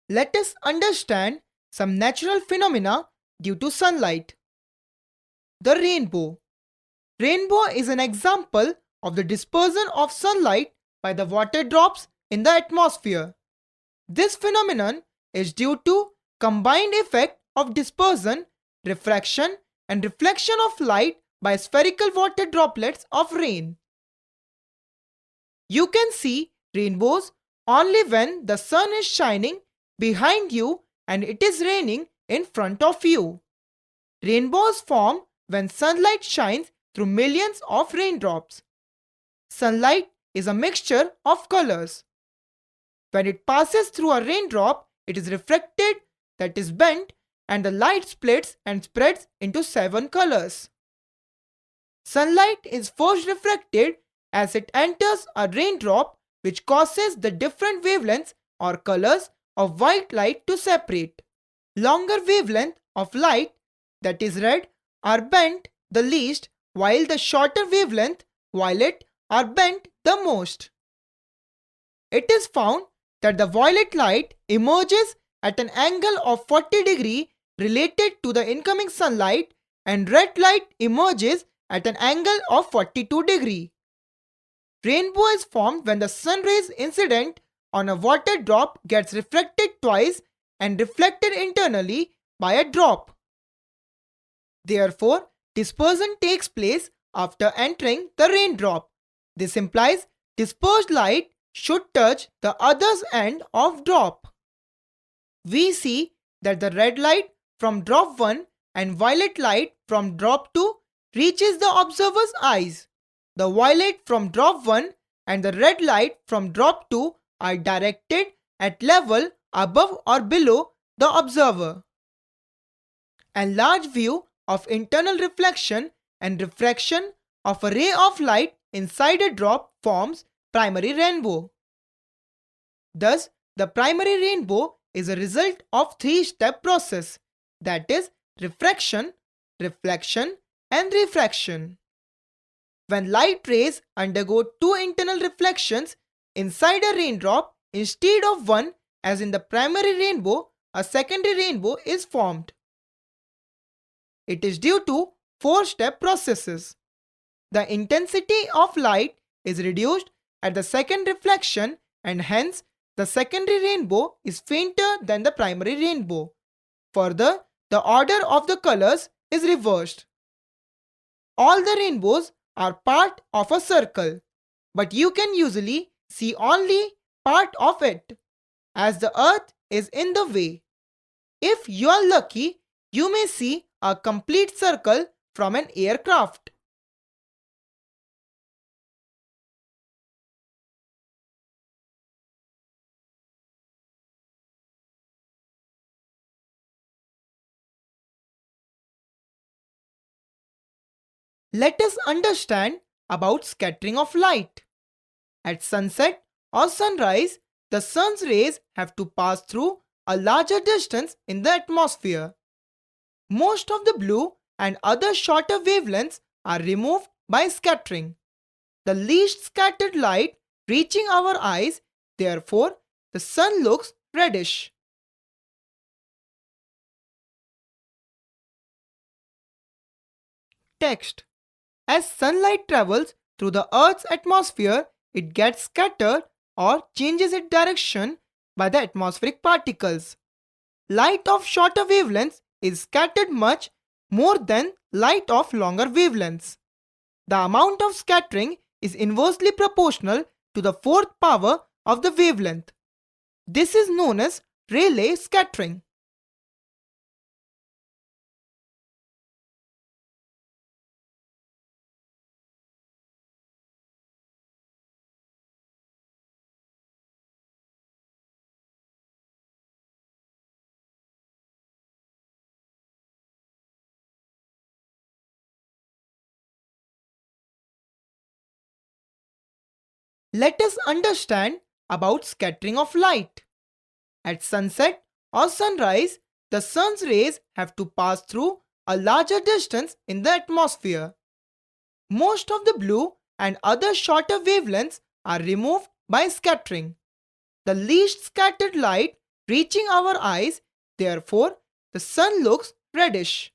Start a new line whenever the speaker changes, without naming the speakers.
let us understand some natural phenomena due to sunlight. The rainbow. Rainbow is an example of the dispersion of sunlight by the water drops in the atmosphere. This phenomenon is due to combined effect of dispersion, refraction, and reflection of light by spherical water droplets of rain. You can see rainbows only when the sun is shining behind you and it is raining in front of you. Rainbows form when sunlight shines through millions of raindrops. Sunlight is a mixture of colors. When it passes through a raindrop, it is refracted, that is bent, and the light splits and spreads into 7 colors. Sunlight is first refracted as it enters a raindrop, which causes the different wavelengths or colors of white light to separate. Longer wavelength of light, that is red, are bent the least, while the shorter wavelength, violet, are bent the most. It is found that the violet light emerges at an angle of 40 degrees related to the incoming sunlight, and red light emerges at an angle of 42 degrees. Rainbow is formed when the sun rays incident on a water drop gets refracted twice and reflected internally by a drop. Therefore, dispersion takes place after entering the raindrop. This implies dispersed light should touch the other end of drop. We see that the red light from drop 1 and violet light from drop 2 reaches the observer's eyes. The violet from drop 1 and the red light from drop 2 are directed at level above or below the observer. A large view of internal reflection and refraction of a ray of light inside a drop forms primary rainbow. Thus, the primary rainbow is a result of 3-step process, that is refraction, reflection, and refraction. When light rays undergo 2 internal reflections inside a raindrop instead of 1, as in the primary rainbow, a secondary rainbow is formed. It is due to 4-step processes. The intensity of light is reduced at the second reflection, and hence the secondary rainbow is fainter than the primary rainbow. Further, the order of the colors is reversed. All the rainbows are part of a circle, but you can usually see only part of it, as the earth is in the way. If you are lucky, you may see a complete circle from an aircraft. Let us understand about scattering of light. At sunset or sunrise, the sun's rays have to pass through a larger distance in the atmosphere. Most of the blue and other shorter wavelengths are removed by scattering. The least scattered light reaching our eyes, therefore, the sun looks reddish. Text. As sunlight travels through the Earth's atmosphere, it gets scattered or changes its direction by the atmospheric particles. Light of shorter wavelengths is scattered much more than light of longer wavelengths. The amount of scattering is inversely proportional to the 4th power of the wavelength. This is known as Rayleigh scattering. Let us understand about scattering of light. At sunset or sunrise, the sun's rays have to pass through a larger distance in the atmosphere. Most of the blue and other shorter wavelengths are removed by scattering. The least scattered light reaching our eyes. Therefore, the sun looks reddish.